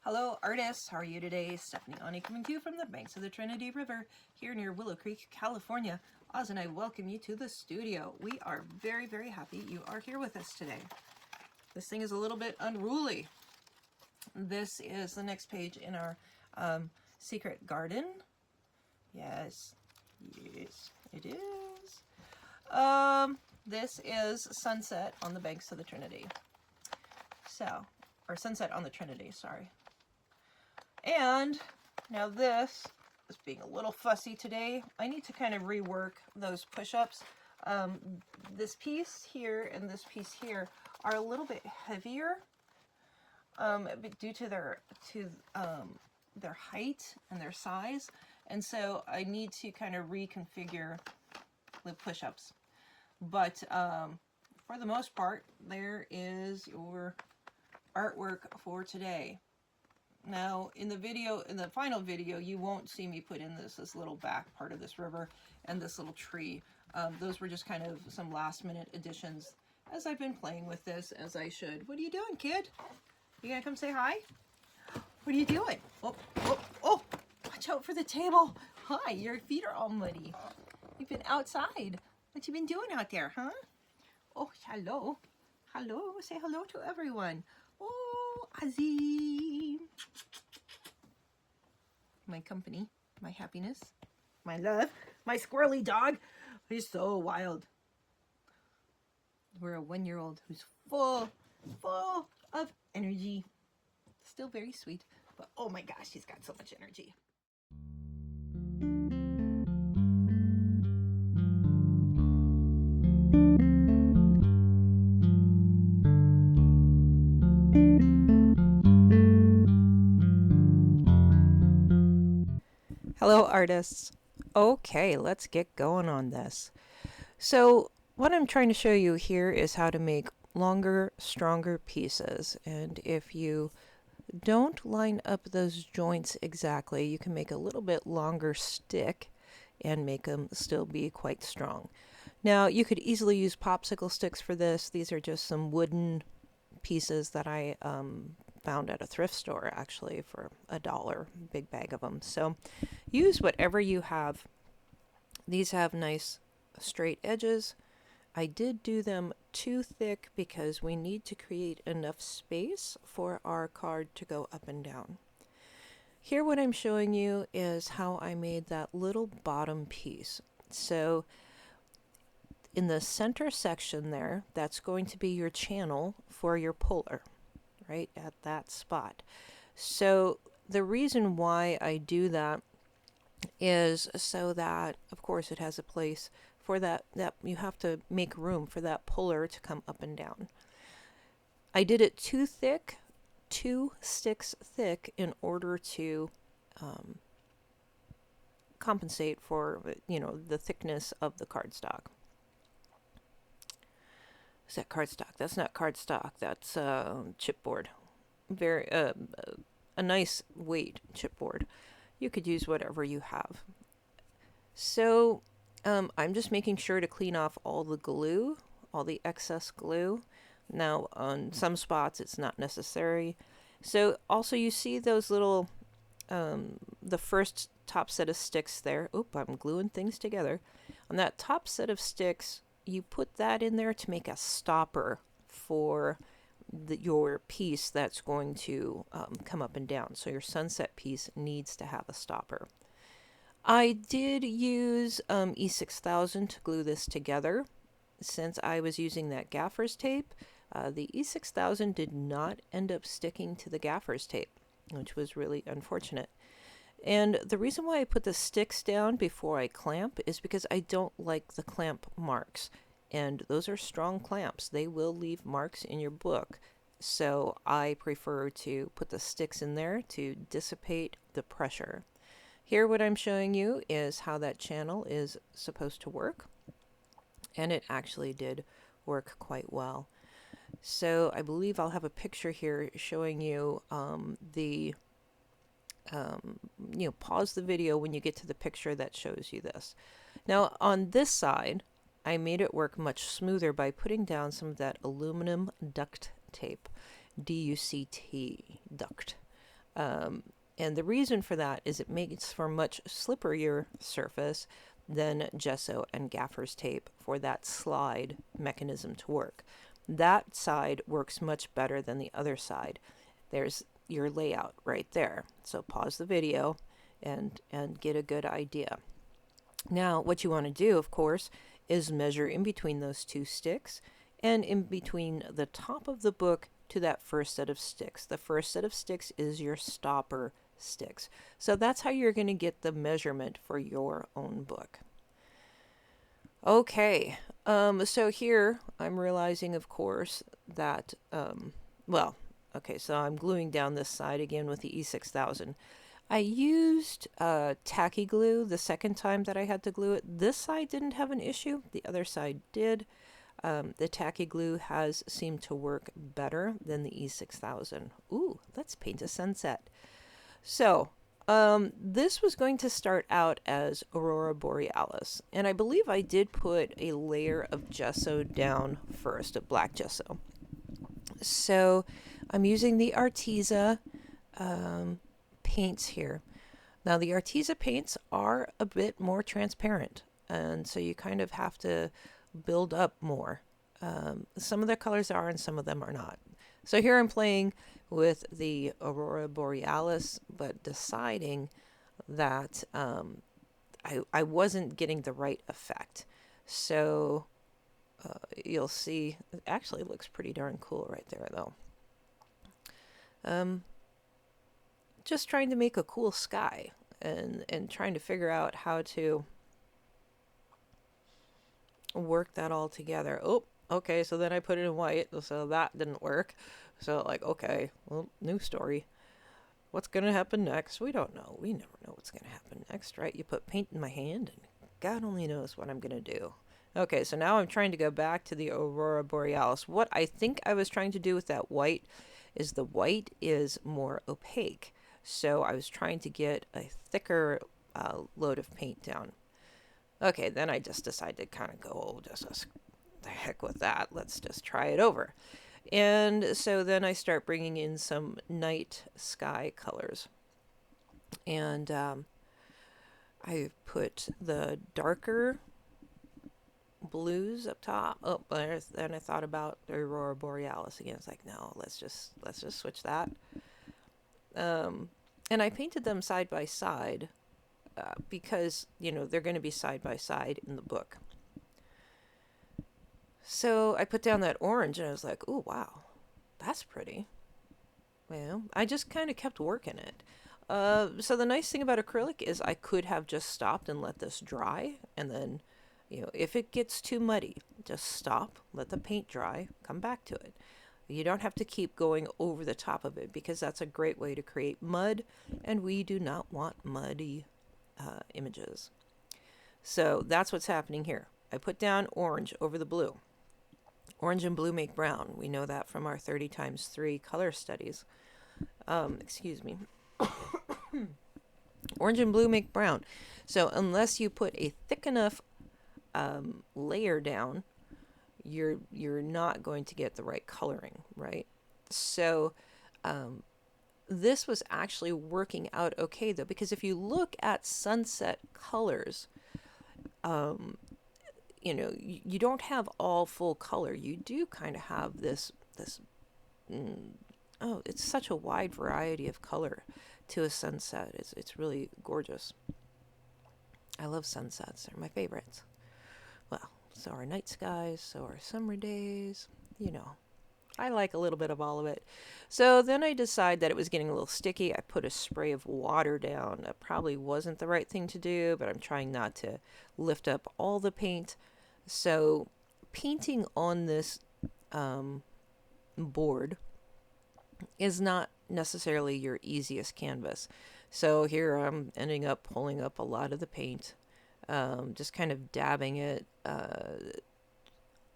Hello artists, how are you today? Stephanie Aune coming to you from the banks of the Trinity River here near Willow Creek, California. Oz and I welcome you to the studio. We are very, very happy you are here with us today. This thing is a little bit unruly. This is the next page in our secret garden. Yes, it is. This is Sunset on the banks of the Trinity. Or Sunset on the Trinity, sorry. And now this is being a little fussy today. I need to kind of rework those push-ups. This piece here and this piece here are a little bit heavier due to their height and their size. And so I need to kind of reconfigure the push-ups. But for the most part, there is your artwork for today. Now in the final video, you won't see me put in this little back part of this river and this little tree. Those were just kind of some last minute additions as I've been playing with this, as I should. What are you doing, kid? You gonna come say hi? What are you doing? Oh, watch out for the table. Hi, your feet are all muddy. You've been outside. What you been doing out there, huh? Oh, hello. Hello, say hello to everyone. Oh, Ozzy. My company, my happiness, my love, my squirrely dog. He's so wild. We're a 1-year-old who's full of energy. Still very sweet, but oh my gosh, he's got so much energy. Hello artists. Okay, let's get going on this. So what I'm trying to show you here is how to make longer, stronger pieces. And if you don't line up those joints exactly, you can make a little bit longer stick and make them still be quite strong. Now you could easily use popsicle sticks for this. These are just some wooden pieces that I found at a thrift store actually for $1, big bag of them. So use whatever you have. These have nice straight edges. I did do them too thick because we need to create enough space for our card to go up and down. Here what I'm showing you is how I made that little bottom piece. So in the center section there, that's going to be your channel for your puller, right at that spot. So the reason why I do that is so that, of course, it has a place for that you have to make room for that puller to come up and down. I did it too thick, 2 sticks thick, in order to compensate for, the thickness of the cardstock. Is that cardstock? That's not cardstock. That's chipboard. Very a nice weight chipboard. You could use whatever you have. So I'm just making sure to clean off all the glue, all the excess glue. Now on some spots it's not necessary. So also you see those little, the first top set of sticks there. Oop, I'm gluing things together. On that top set of sticks, you put that in there to make a stopper for your piece that's going to come up and down. So your sunset piece needs to have a stopper. I did use E6000 to glue this together. Since I was using that gaffer's tape, the E6000 did not end up sticking to the gaffer's tape, which was really unfortunate. And the reason why I put the sticks down before I clamp is because I don't like the clamp marks. And those are strong clamps. They will leave marks in your book. So I prefer to put the sticks in there to dissipate the pressure. Here what I'm showing you is how that channel is supposed to work. And it actually did work quite well. So I believe I'll have a picture here showing you pause the video when you get to the picture that shows you this. Now on this side, I made it work much smoother by putting down some of that aluminum duct tape, DUCT, duct. And the reason for that is it makes for a much slipperier surface than gesso and gaffer's tape for that slide mechanism to work. That side works much better than the other side. There's your layout right there. So pause the video and get a good idea. Now, what you want to do, of course, is measure in between those two sticks and in between the top of the book to that first set of sticks. The first set of sticks is your stopper sticks. So that's how you're going to get the measurement for your own book. Okay, so here I'm realizing, of course, that, so I'm gluing down this side again with the E6000. I used tacky glue the second time that I had to glue it. This side didn't have an issue. The other side did. The tacky glue has seemed to work better than the E6000. Ooh, let's paint a sunset. So, this was going to start out as Aurora Borealis, and I believe I did put a layer of gesso down first, of black gesso. So, I'm using the Arteza paints here. Now, the Arteza paints are a bit more transparent, and so you kind of have to build up more. Some of the colors are and some of them are not. So here I'm playing with the Aurora Borealis, but deciding that I wasn't getting the right effect. So you'll see, it actually looks pretty darn cool right there though. Just trying to make a cool sky and trying to figure out how to work that all together. Oh, okay, so then I put it in white, so that didn't work. So, like, okay, well, new story. What's going to happen next? We don't know. We never know what's going to happen next, right? You put paint in my hand, and God only knows what I'm going to do. Okay, so now I'm trying to go back to the Aurora Borealis. What I think I was trying to do with that white is the white is more opaque. So I was trying to get a thicker load of paint down. Okay, then I just decided to kind of go, oh, just the heck with that. Let's just try it over. And so then I start bringing in some night sky colors. And I put the darker blues up top. Oh, then I thought about the Aurora Borealis again. It's like, no, let's just switch that. And I painted them side by side because, you know, they're going to be side by side in the book. So I put down that orange and I was like, oh, wow, that's pretty. Well, I just kind of kept working it. So the nice thing about acrylic is I could have just stopped and let this dry. And then, you know, if it gets too muddy, just stop, let the paint dry, come back to it. You don't have to keep going over the top of it because that's a great way to create mud. And we do not want muddy images. So that's what's happening here. I put down orange over the blue. Orange and blue make brown. We know that from our 30 times 3 color studies. Excuse me. Orange and blue make brown. So unless you put a thick enough layer down, you're not going to get the right coloring, right? So this was actually working out okay though, because if you look at sunset colors, you know, you don't have all full color. You do kind of have this it's such a wide variety of color to a sunset. It's really gorgeous. I love sunsets. They're my favorites. Well, so are night skies, so are summer days. You know, I like a little bit of all of it. So then I decided that it was getting a little sticky. I put a spray of water down. That probably wasn't the right thing to do, but I'm trying not to lift up all the paint. So painting on this board is not necessarily your easiest canvas. So here I'm ending up pulling up a lot of the paint, just kind of dabbing it.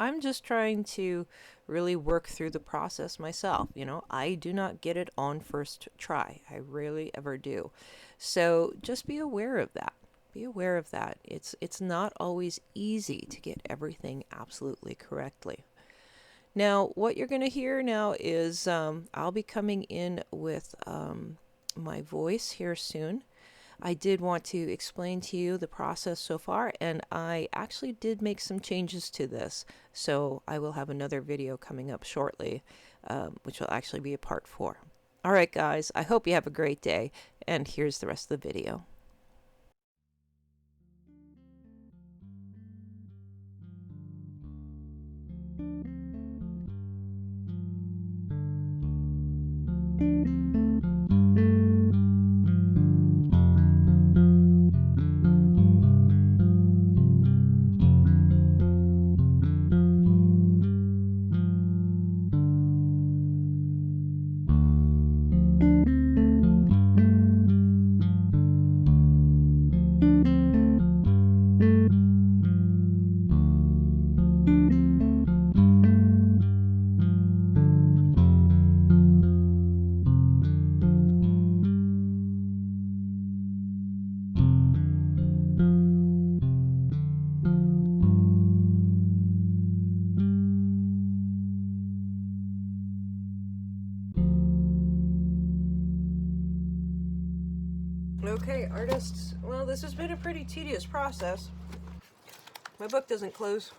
I'm just trying to really work through the process myself. You know, I do not get it on first try. I rarely ever do. So just be aware of that. Be aware of that. It's not always easy to get everything absolutely correctly. Now, what you're going to hear now is I'll be coming in with my voice here soon. I did want to explain to you the process so far, and I actually did make some changes to this. So I will have another video coming up shortly, which will actually be a part 4. All right, guys, I hope you have a great day, and here's the rest of the video. Okay, artists, well, this has been a pretty tedious process. My book doesn't close.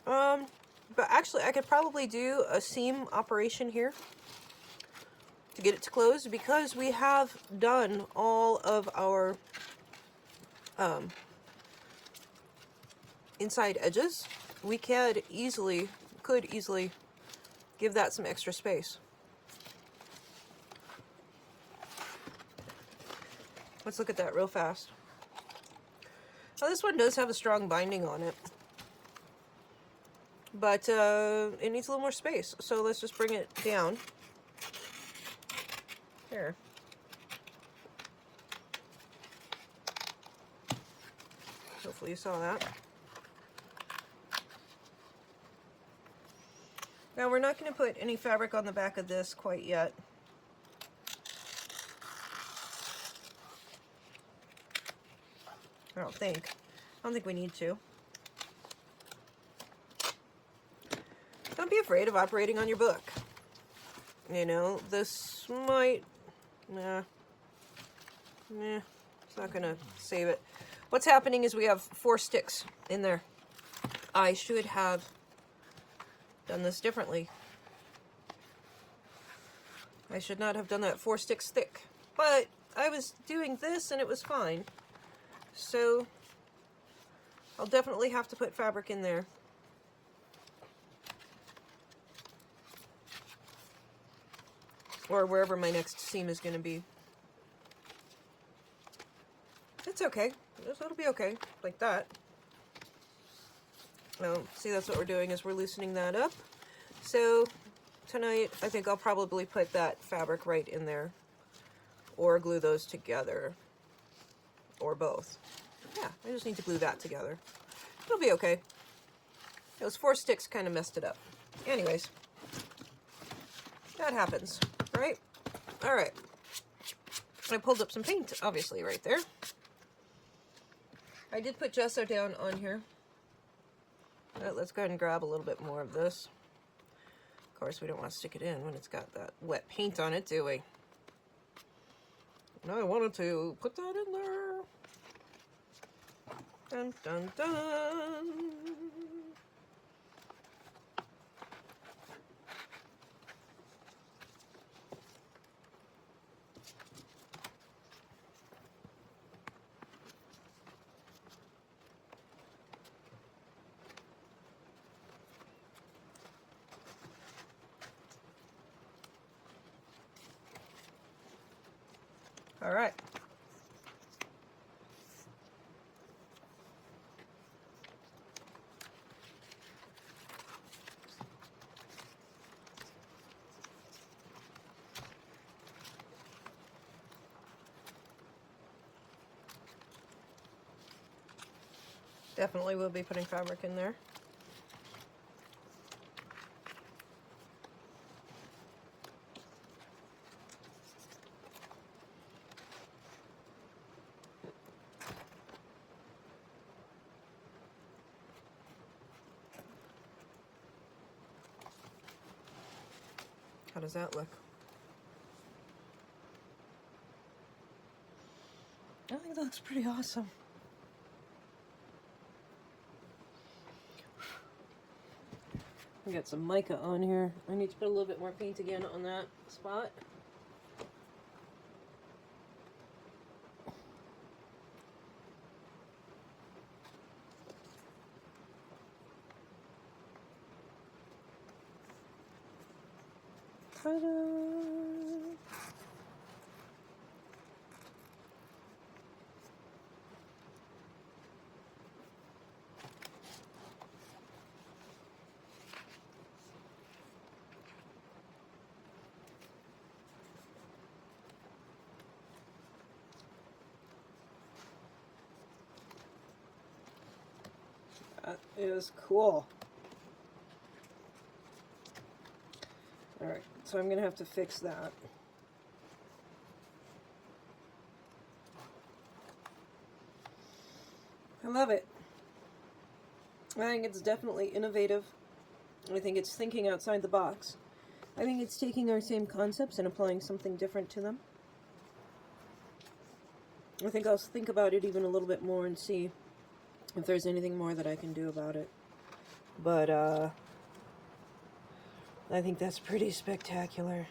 But actually I could probably do a seam operation here to get it to close, because we have done all of our inside edges. We could easily give that some extra space. Let's look at that real fast. Now this one does have a strong binding on it, but it needs a little more space. So let's just bring it down. Here. Hopefully you saw that. Now we're not going to put any fabric on the back of this quite yet. I don't think we need to. Don't be afraid of operating on your book. You know, this might, it's not gonna save it. What's happening is we have 4 sticks in there. I should have done this differently. I should not have done that 4 sticks thick, but I was doing this and it was fine. So I'll definitely have to put fabric in there. Or wherever my next seam is going to be. It's okay. It'll be okay. Like that. Oh, see, that's what we're doing, is we're loosening that up. So tonight I think I'll probably put that fabric right in there. Or glue those together. Or both. Yeah, I just need to glue that together. It'll be okay. Those 4 sticks kind of messed it up. Anyways, that happens, right? All right. I pulled up some paint, obviously, right there. I did put gesso down on here. Let's go ahead and grab a little bit more of this. Of course, we don't want to stick it in when it's got that wet paint on it, do we? And I wanted to put that in there. Dun, dun, dun. All right. Definitely will be putting fabric in there. How does that look? I think that looks pretty awesome. I got some mica on here. I need to put a little bit more paint again on that spot. Ta-da! That is cool. Alright, so I'm going to have to fix that. I love it. I think it's definitely innovative. I think it's thinking outside the box. I think it's taking our same concepts and applying something different to them. I think I'll think about it even a little bit more and see if there's anything more that I can do about it. But, I think that's pretty spectacular.